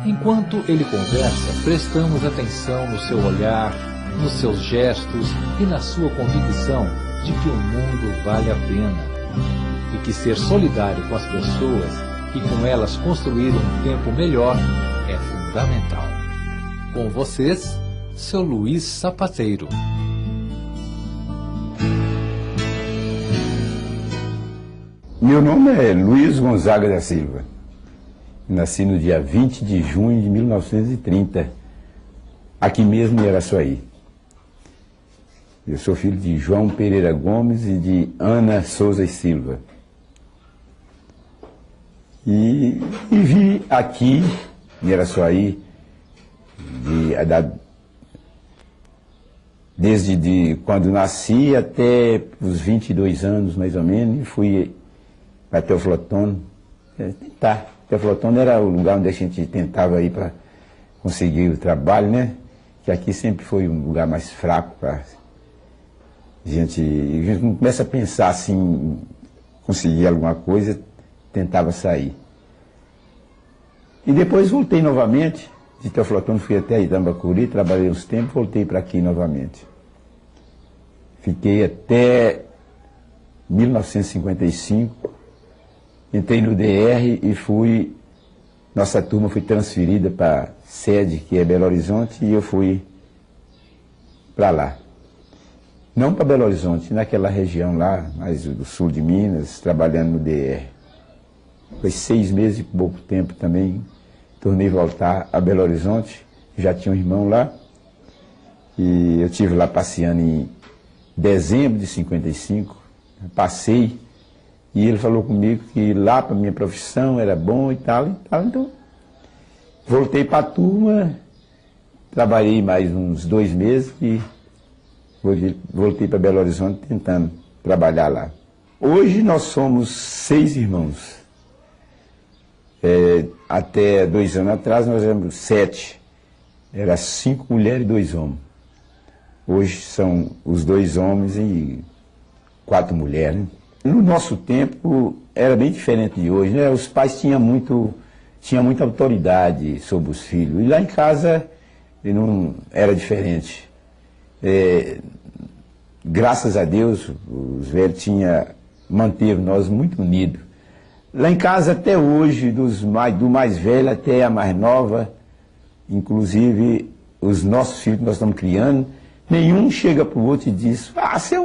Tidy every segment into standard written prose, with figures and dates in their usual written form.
Enquanto ele conversa, prestamos atenção no seu olhar, nos seus gestos e na sua convicção de que o mundo vale a pena e que ser solidário com as pessoas e com elas construir um tempo melhor é fundamental. Com vocês, seu Luiz Sapateiro. Meu nome é Luiz Gonzaga da Silva. Nasci no dia 20 de junho de 1930, aqui mesmo em Araçuaí. Eu sou filho de João Pereira Gomes e de Ana Souza e Silva. E vivi aqui em Araçuaí desde quando nasci até os 22 anos, mais ou menos, e fui para Teoflotone tentar. Teoflotone era o lugar onde a gente tentava ir para conseguir o trabalho, né? Que aqui sempre foi um lugar mais fraco para a gente começa a pensar assim, conseguir alguma coisa, tentava sair. E depois voltei novamente, de Teoflotone fui até Itambacuri, trabalhei uns tempos, voltei para aqui novamente. Fiquei até 1955, entrei no DR e nossa turma foi transferida para a sede, que é Belo Horizonte, e eu fui para lá. Não para Belo Horizonte, naquela região lá, mais do sul de Minas, trabalhando no DR. Foi 6 meses e pouco tempo também, tornei voltar a Belo Horizonte, já tinha um irmão lá, e eu estive lá passeando em dezembro de 55, passei, e ele falou comigo que lá para minha profissão era bom e tal, então voltei para a turma, trabalhei mais uns 2 meses e voltei para Belo Horizonte tentando trabalhar lá. Hoje nós somos 6 irmãos. Até 2 anos atrás nós éramos 7. Era 5 mulheres e 2 homens. Hoje são os 2 homens e 4 mulheres, né? No nosso tempo era bem diferente de hoje, né? Os pais tinham muita autoridade sobre os filhos. E lá em casa não era diferente. Graças a Deus, os velhos manteram nós muito unidos. Lá em casa até hoje, do mais velho até a mais nova, inclusive os nossos filhos que nós estamos criando, nenhum chega para o outro e diz, você é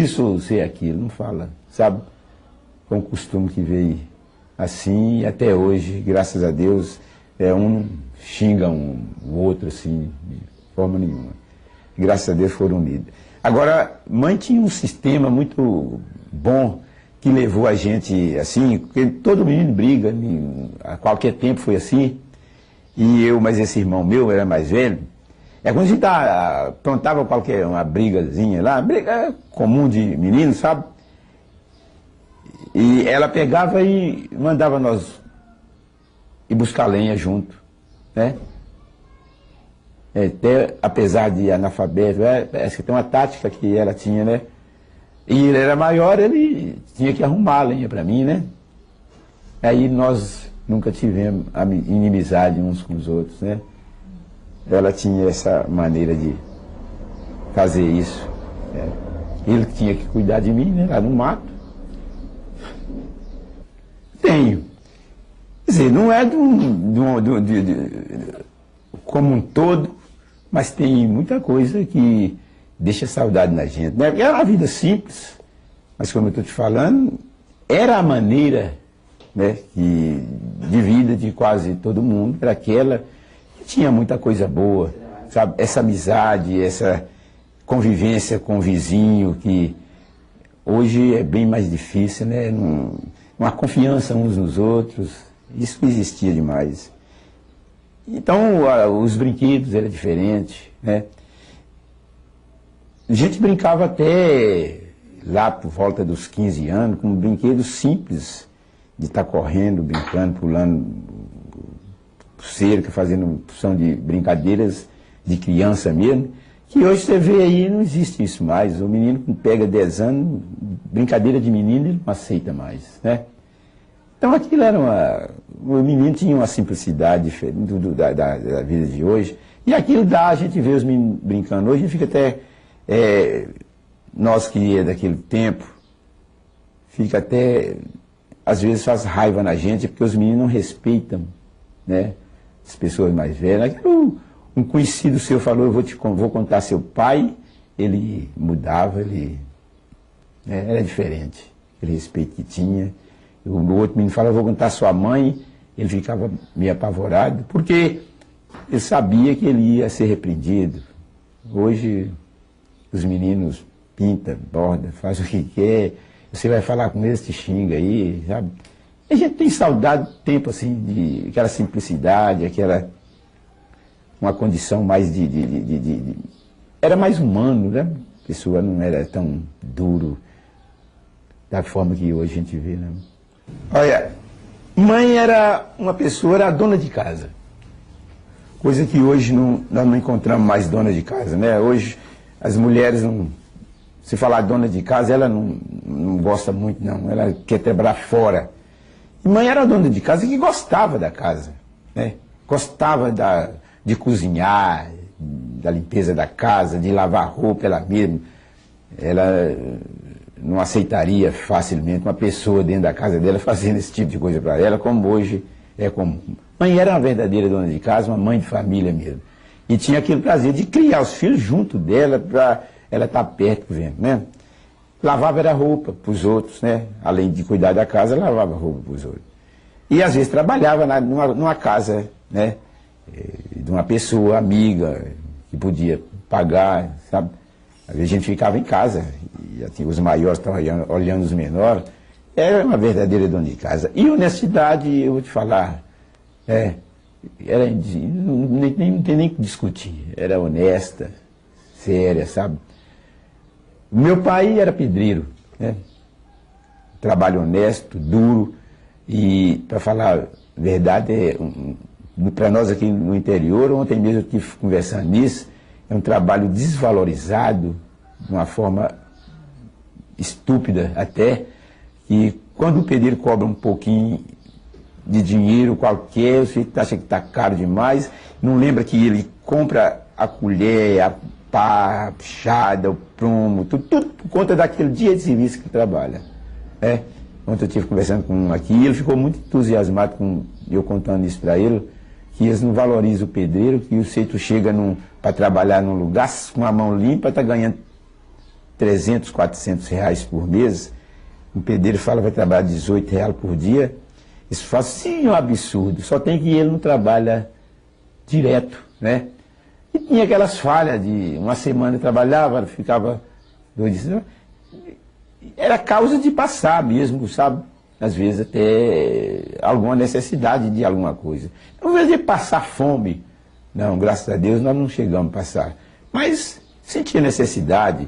isso ou você é aquilo, não fala, sabe? É um costume que veio assim e até hoje, graças a Deus, um não xinga o outro assim, de forma nenhuma. Graças a Deus foram unidos. Agora, mãe tinha um sistema muito bom que levou a gente assim, porque todo menino briga, a qualquer tempo foi assim, mas esse irmão meu era mais velho. Quando a gente aprontava uma brigazinha lá, briga comum de menino, sabe? E ela pegava e mandava nós ir buscar lenha junto, né? Até, apesar de analfabeto, parece que tem uma tática que ela tinha, né? E ele era maior, ele tinha que arrumar a lenha para mim, né? Aí nós nunca tivemos inimizade uns com os outros, né? Ela tinha essa maneira de fazer isso. Ele tinha que cuidar de mim, né, lá no mato. Tenho. Quer dizer, não é como um todo, mas tem muita coisa que deixa saudade na gente, né? Era uma vida simples, mas como eu estou te falando, era a maneira, né, de vida de quase todo mundo, era aquela. Tinha muita coisa boa, sabe? Essa amizade, essa convivência com o vizinho, que hoje é bem mais difícil, né? Uma confiança uns nos outros, isso não existia demais. Então, os brinquedos eram diferentes, né? A gente brincava até lá por volta dos 15 anos, com brinquedos simples, de estar correndo, brincando, pulando cerca, fazendo opção de brincadeiras de criança mesmo, que hoje você vê aí, não existe isso mais. O menino que pega 10 anos, brincadeira de menino, ele não aceita mais, né? Então aquilo era O menino tinha uma simplicidade diferente da vida de hoje. E aquilo a gente vê os meninos brincando hoje, a gente fica até, nós que é daquele tempo, fica até, às vezes faz raiva na gente, porque os meninos não respeitam, né, as pessoas mais velhas. Um conhecido seu falou, vou contar seu pai, ele mudava, ele era diferente, aquele respeito que tinha. O outro menino falava, vou contar sua mãe, ele ficava meio apavorado, porque ele sabia que ele ia ser repreendido. Hoje, os meninos pintam, bordam, fazem o que quer, você vai falar com eles, te xinga aí, sabe? A gente tem saudade do tempo, assim, de aquela simplicidade, aquela... uma condição mais era mais humano, né? A pessoa não era tão duro da forma que hoje a gente vê, né? Olha, mãe era uma pessoa, era a dona de casa. Coisa que hoje nós não encontramos mais dona de casa, né? Hoje as mulheres não... Se falar dona de casa, ela não gosta muito, não. Ela quer trabalhar fora. E mãe era dona de casa que gostava da casa, né? Gostava de cozinhar, da limpeza da casa, de lavar roupa ela mesma. Ela não aceitaria facilmente uma pessoa dentro da casa dela fazendo esse tipo de coisa para ela, como hoje é comum. Mãe era uma verdadeira dona de casa, uma mãe de família mesmo. E tinha aquele prazer de criar os filhos junto dela para ela estar perto, vendo, né? Lavava era roupa para os outros, né? Além de cuidar da casa, lavava roupa para os outros. E às vezes trabalhava numa casa, né? De uma pessoa amiga que podia pagar, sabe? Às vezes a gente ficava em casa e assim, os maiores estavam olhando os menores. Era uma verdadeira dona de casa. E honestidade, eu vou te falar, não tem nem que discutir. Era honesta, séria, sabe? Meu pai era pedreiro, né? Trabalho honesto, duro, e, para falar a verdade, para nós aqui no interior, ontem mesmo eu estive conversando nisso, é um trabalho desvalorizado, de uma forma estúpida até, e quando o pedreiro cobra um pouquinho de dinheiro qualquer, você acha que está caro demais, não lembra que ele compra a colher, a pá, a pichada, o prumo, tudo por conta daquele dia de serviço que trabalha. Ontem eu estive conversando com um aqui, e ele ficou muito entusiasmado com eu contando isso para ele, que eles não valorizam o pedreiro, que você chega para trabalhar num lugar com a mão limpa, está ganhando 300, 400 reais por mês. O pedreiro fala que vai trabalhar 18 reais por dia. Isso faz sim um absurdo, só tem que ele não trabalha direto, né? E tinha aquelas falhas de uma semana trabalhava, ficava 2 dias. Era causa de passar mesmo, sabe? Às vezes até alguma necessidade de alguma coisa. Não vez de passar fome, não, graças a Deus nós não chegamos a passar. Mas sentia necessidade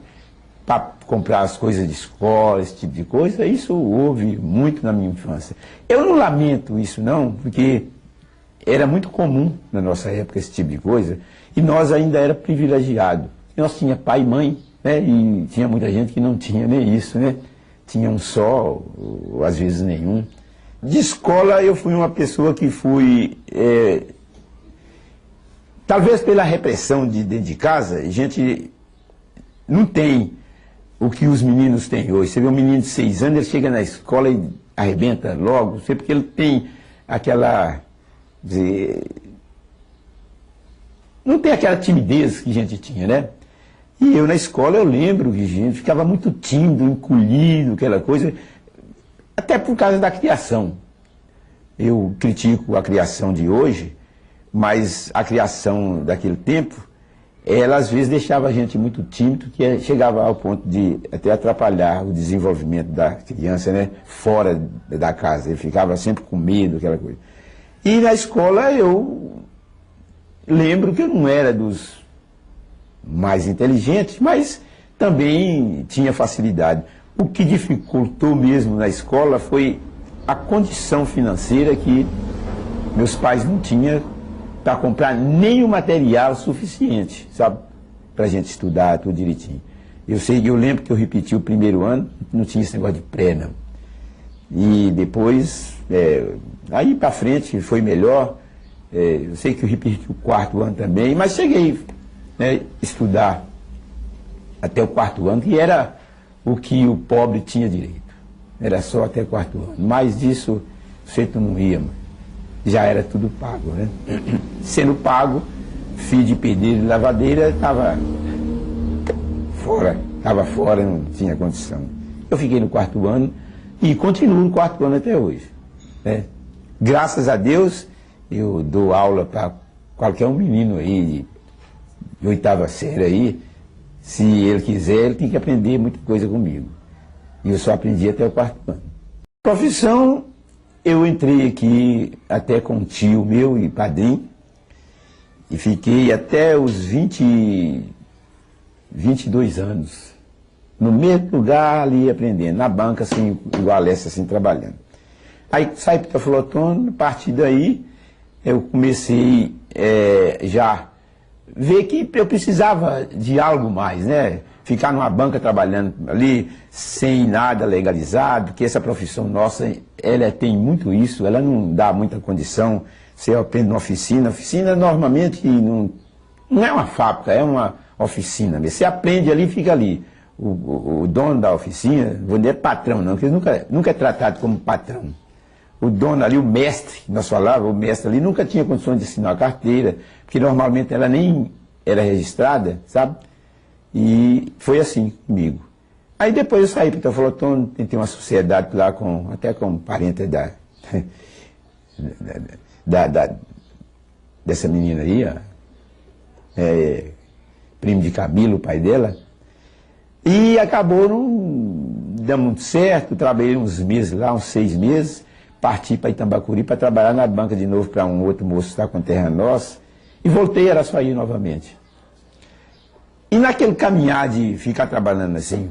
para comprar as coisas de escola, esse tipo de coisa, isso houve muito na minha infância. Eu não lamento isso não, porque era muito comum na nossa época esse tipo de coisa, e nós ainda era privilegiado. Nós tinha pai e mãe, né, e tinha muita gente que não tinha nem isso, né? Tinha um só, ou às vezes nenhum. De escola eu fui uma pessoa que fui, talvez pela repressão de dentro de casa, a gente não tem o que os meninos têm hoje. Você vê um menino de 6 anos, ele chega na escola e arrebenta logo, porque ele tem aquela... não tem aquela timidez que a gente tinha, né? E eu na escola eu lembro que a gente ficava muito tímido, encolhido, aquela coisa, até por causa da criação. Eu critico a criação de hoje, mas a criação daquele tempo, ela às vezes deixava a gente muito tímido, que chegava ao ponto de até atrapalhar o desenvolvimento da criança, né, fora da casa. Ele ficava sempre com medo, aquela coisa. E na escola eu lembro que eu não era dos mais inteligentes, mas também tinha facilidade. O que dificultou mesmo na escola foi a condição financeira que meus pais não tinham para comprar nem o material suficiente, sabe? Para a gente estudar tudo direitinho. Eu lembro que eu repeti o primeiro ano, não tinha esse negócio de pré, não. E depois Aí para frente foi melhor. Eu sei que eu repeti o 4º ano também, mas cheguei, né, estudar até o 4º ano, que era o que o pobre tinha direito. Era só até o 4º ano. Mais disso, o sujeito não ia, já era tudo pago, né? Sendo pago, filho de pedreiro e lavadeira, estava fora, não tinha condição. Eu fiquei no 4º ano e continuo no 4º ano até hoje, né? Graças a Deus, eu dou aula para qualquer um menino aí de 8ª série aí. Se ele quiser, ele tem que aprender muita coisa comigo. E eu só aprendi até o 4º ano. Profissão, eu entrei aqui até com um tio meu e padrinho, e fiquei até os 22 anos, no mesmo lugar ali aprendendo, na banca, assim, igual a Alessia, assim, trabalhando. Aí saí para o Flotone, a partir daí eu comecei já ver que eu precisava de algo mais, né? Ficar numa banca trabalhando ali, sem nada legalizado, porque essa profissão nossa, ela tem muito isso, ela não dá muita condição. Você aprende numa oficina. Oficina normalmente não é uma fábrica, é uma oficina. Você aprende ali e fica ali. O dono da oficina, vou dizer patrão não, porque ele nunca é tratado como patrão. O dono ali, o mestre, nós falávamos, o mestre ali nunca tinha condições de assinar a carteira, porque normalmente ela nem era registrada, sabe? E foi assim comigo. Aí depois eu saí para o Teoflotone, tentei uma sociedade lá até com parente dessa menina aí, primo de Camilo, o pai dela. E acabou não dando muito certo, trabalhei uns meses lá, uns 6 meses, parti para Itambacuri para trabalhar na banca de novo para um outro moço que está com terra nossa, e voltei a Araçuaí novamente. E naquele caminhar de ficar trabalhando assim,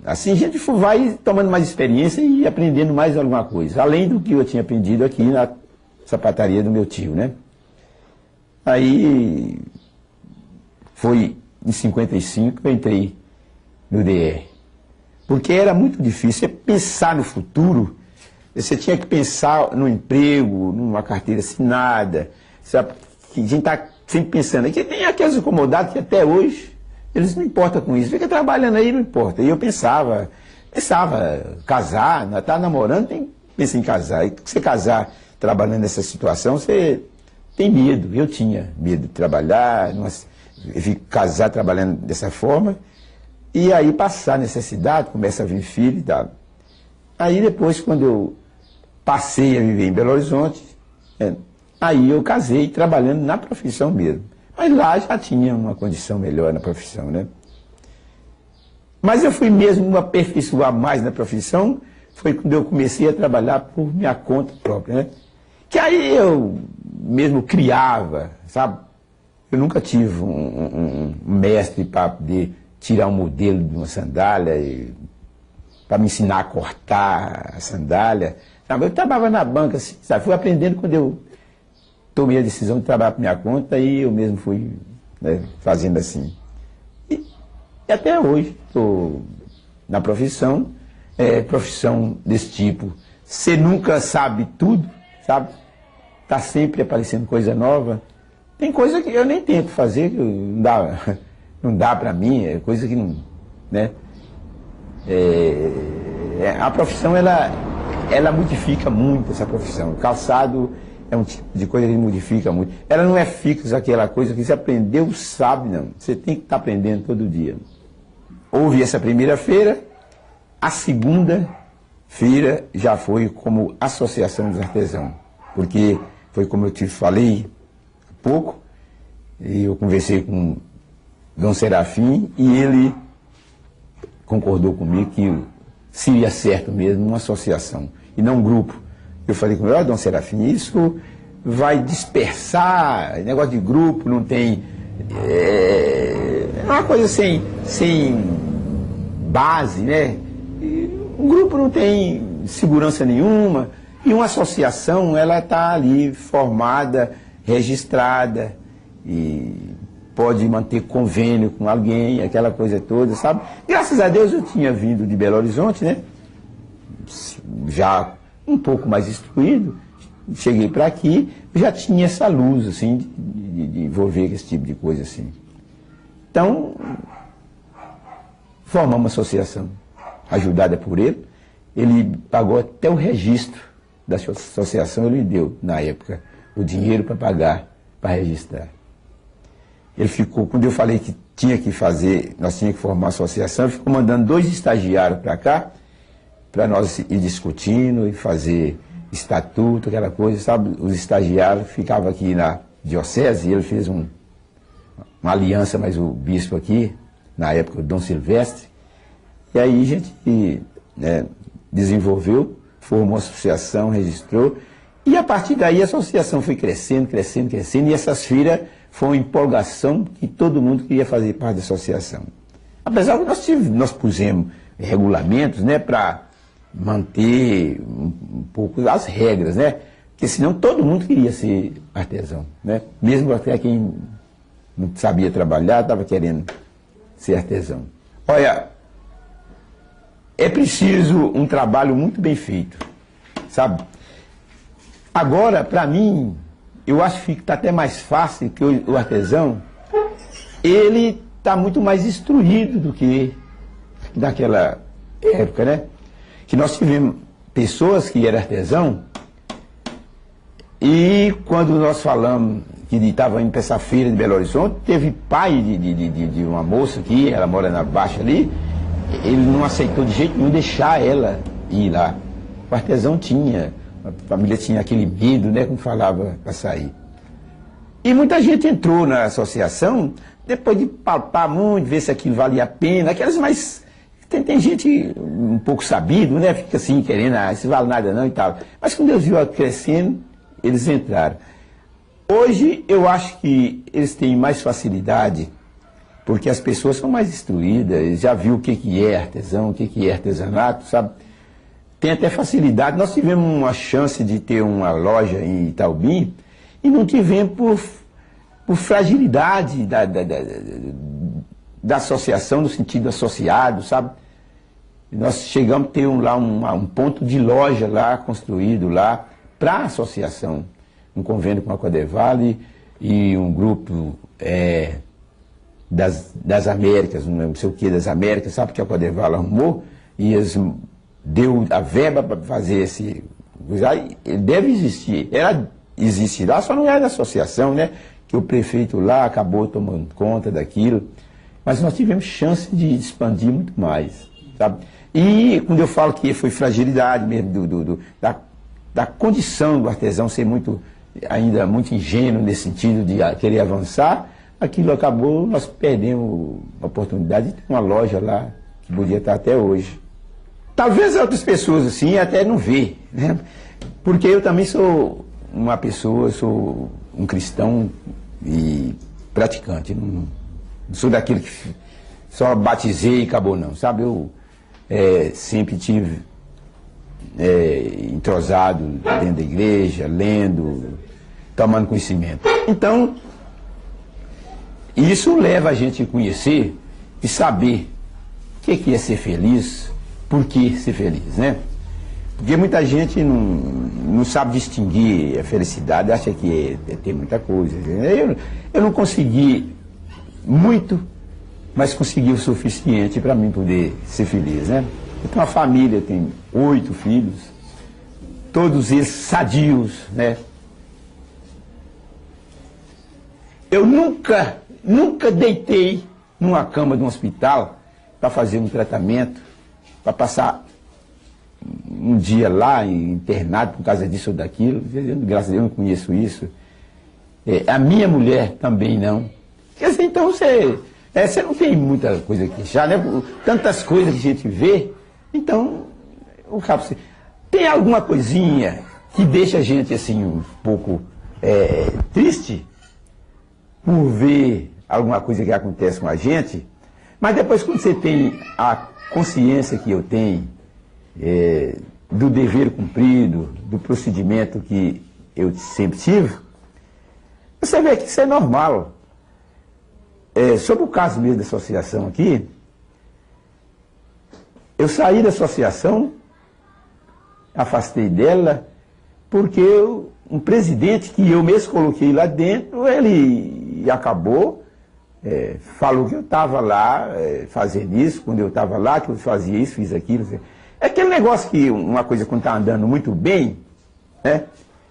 a gente vai tomando mais experiência e aprendendo mais alguma coisa, além do que eu tinha aprendido aqui na sapataria do meu tio, né? Aí foi em 55 que eu entrei no DR, porque era muito difícil. Você pensar no futuro, você tinha que pensar no emprego, numa carteira assinada, sabe? Que a gente está sempre pensando. Aqui tem aqueles acomodados que até hoje eles não importam com isso, fica trabalhando aí, não importa. E eu pensava, casar, tá namorando, pensa em casar. E se você casar trabalhando nessa situação, você tem medo. Eu tinha medo de trabalhar, casar trabalhando dessa forma, e aí passar necessidade, começa a vir filho e tal. Aí depois, quando eu passei a viver em Belo Horizonte, aí eu casei trabalhando na profissão mesmo. Mas lá já tinha uma condição melhor na profissão, né? Mas eu fui mesmo me aperfeiçoar mais na profissão, foi quando eu comecei a trabalhar por minha conta própria, né? Que aí eu mesmo criava, sabe? Eu nunca tive um mestre para poder tirar um modelo de uma sandália, para me ensinar a cortar a sandália. Sabe? Eu trabalhava na banca, assim, sabe? Fui aprendendo quando eu tomei a decisão de trabalhar por minha conta e eu mesmo fui, né, fazendo assim. E até hoje estou na profissão desse tipo. Você nunca sabe tudo, sabe? Está sempre aparecendo coisa nova. Tem coisa que eu nem tento fazer, que não dá para mim, é coisa que não, né? A profissão, ela modifica muito essa profissão. O calçado é um tipo de coisa que modifica muito. Ela não é fixa, aquela coisa que você aprendeu, sabe, não. Você tem que estar aprendendo todo dia. Houve essa primeira feira, a segunda-feira já foi como Associação dos Artesãos, porque foi como eu te falei há pouco, e eu conversei com Dom Serafim e ele concordou comigo que seria certo mesmo uma associação e não um grupo. Eu falei com ele, Dom Serafim, isso vai dispersar, negócio de grupo, não tem... É uma coisa sem base, né? Um grupo não tem segurança nenhuma, e uma associação, ela está ali formada, registrada, e pode manter convênio com alguém, aquela coisa toda, sabe? Graças a Deus eu tinha vindo de Belo Horizonte, né? Já um pouco mais instruído, cheguei para aqui, já tinha essa luz, assim, de envolver esse tipo de coisa, assim. Então, formamos uma associação, ajudada por ele. Ele pagou até o registro da associação, ele me deu, na época, o dinheiro para pagar, para registrar. Ele ficou, quando eu falei que tinha que fazer, nós tínhamos que formar uma associação, ele ficou mandando 2 estagiários para cá, para nós ir discutindo e fazer estatuto, aquela coisa, sabe? Os estagiários ficavam aqui na diocese, e ele fez uma aliança, mas o bispo aqui, na época, o Dom Silvestre, e aí a gente desenvolveu, formou uma associação, registrou, e a partir daí a associação foi crescendo, crescendo, crescendo, e essas feiras foi uma empolgação que todo mundo queria fazer parte da associação. Apesar que nós pusemos regulamentos, né, para manter um pouco as regras, né, porque senão todo mundo queria ser artesão, né, mesmo até quem não sabia trabalhar estava querendo ser artesão. Olha, é preciso um trabalho muito bem feito, sabe? Agora, para mim, eu acho que está até mais fácil que o artesão, ele está muito mais instruído do que naquela época, né? Que nós tivemos pessoas que eram artesão, e quando nós falamos que estava indo para essa feira de Belo Horizonte, teve pai de uma moça aqui, ela mora na Baixa ali, ele não aceitou de jeito nenhum deixar ela ir lá. O artesão tinha, a família tinha aquele medo, né, como falava, para sair. E muita gente entrou na associação, depois de palpar muito, ver se aquilo valia a pena, aquelas mais... Tem gente um pouco sabido, né, fica assim, querendo, isso vale nada não e tal. Mas quando Deus viu crescendo, eles entraram. Hoje, eu acho que eles têm mais facilidade, porque as pessoas são mais instruídas, já viu o que é artesão, o que é artesanato, sabe? Tem até facilidade. Nós tivemos uma chance de ter uma loja em Itaubim e não tivemos por fragilidade da associação, no sentido associado, sabe? Nós chegamos a ter lá um ponto de loja lá, construído lá, para a associação. Um convênio com a Codevale e um grupo das Américas, não sei o que das Américas, sabe, que a Codevale arrumou, e eles deu a verba para fazer esse... Ele deve existir, existe lá, só não é da associação, né? Que o prefeito lá acabou tomando conta daquilo, mas nós tivemos chance de expandir muito mais, sabe? E quando eu falo que foi fragilidade mesmo da condição do artesão ser ainda muito ingênuo nesse sentido de querer avançar, aquilo acabou, nós perdemos a oportunidade de ter uma loja lá que podia estar até hoje. Talvez outras pessoas assim até não vê, né? Porque eu também sou uma pessoa, sou um cristão e praticante, não sou daquele que só batizei e acabou não, sabe? Eu sempre tive entrosado dentro da igreja, lendo, tomando conhecimento. Então, isso leva a gente a conhecer e saber o que é ser feliz, por que ser feliz, né? Porque muita gente não sabe distinguir a felicidade, acha que é ter muita coisa. Eu não consegui muito, mas consegui o suficiente para mim poder ser feliz, né? Eu tenho uma família, eu tenho 8 filhos, todos eles sadios, né? Eu nunca deitei numa cama de um hospital para fazer um tratamento, para passar um dia lá internado por causa disso ou daquilo. Graças a Deus eu não conheço isso. A minha mulher também não. Quer dizer, então você não tem muita coisa a queixar, né? Tantas coisas que a gente vê. Então, tem alguma coisinha que deixa a gente assim um pouco triste por ver alguma coisa que acontece com a gente, mas depois quando você tem a consciência que eu tenho do dever cumprido, do procedimento que eu sempre tive, você vê que isso é normal. Sobre o caso mesmo da associação aqui, eu saí da associação afastei dela, porque um presidente que eu mesmo coloquei lá dentro, ele acabou, falou que eu estava lá fazendo isso, quando eu estava lá, que eu fazia isso, fiz aquilo. É aquele negócio que uma coisa quando está andando muito bem, né,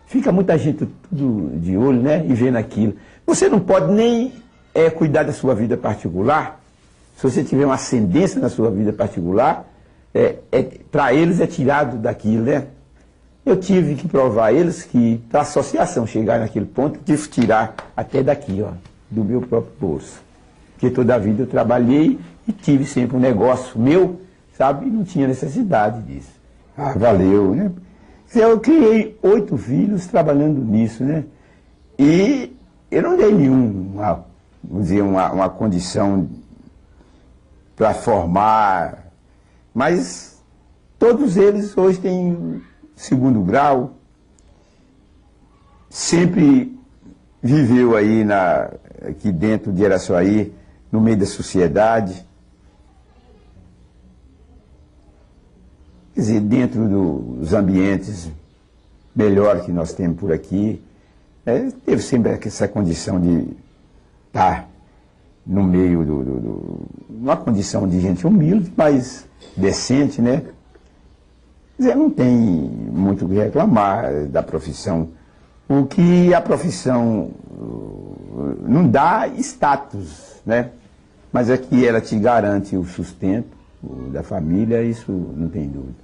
fica muita gente tudo de olho, né, e vendo aquilo. Você não pode nem cuidar da sua vida particular. Se você tiver uma ascendência na sua vida particular, para eles é tirado daquilo, né? Eu tive que provar a eles que, para a associação chegar naquele ponto, eu tive que tirar até daqui, ó, do meu próprio bolso. Porque toda a vida eu trabalhei e tive sempre um negócio meu, sabe? E não tinha necessidade disso. Ah, valeu, né? Eu criei 8 filhos trabalhando nisso, né? E eu não dei vamos dizer, uma condição para formar, mas todos eles hoje têm 2º grau, sempre viveu aí aqui dentro de Araçuaí, no meio da sociedade, quer dizer, dentro dos ambientes melhores que nós temos por aqui, teve sempre essa condição de estar no meio uma condição de gente humilde, mas decente, né? Quer dizer, não tem muito o que reclamar da profissão. O que a profissão não dá status, né? Mas é que ela te garante o sustento da família, isso não tem dúvida.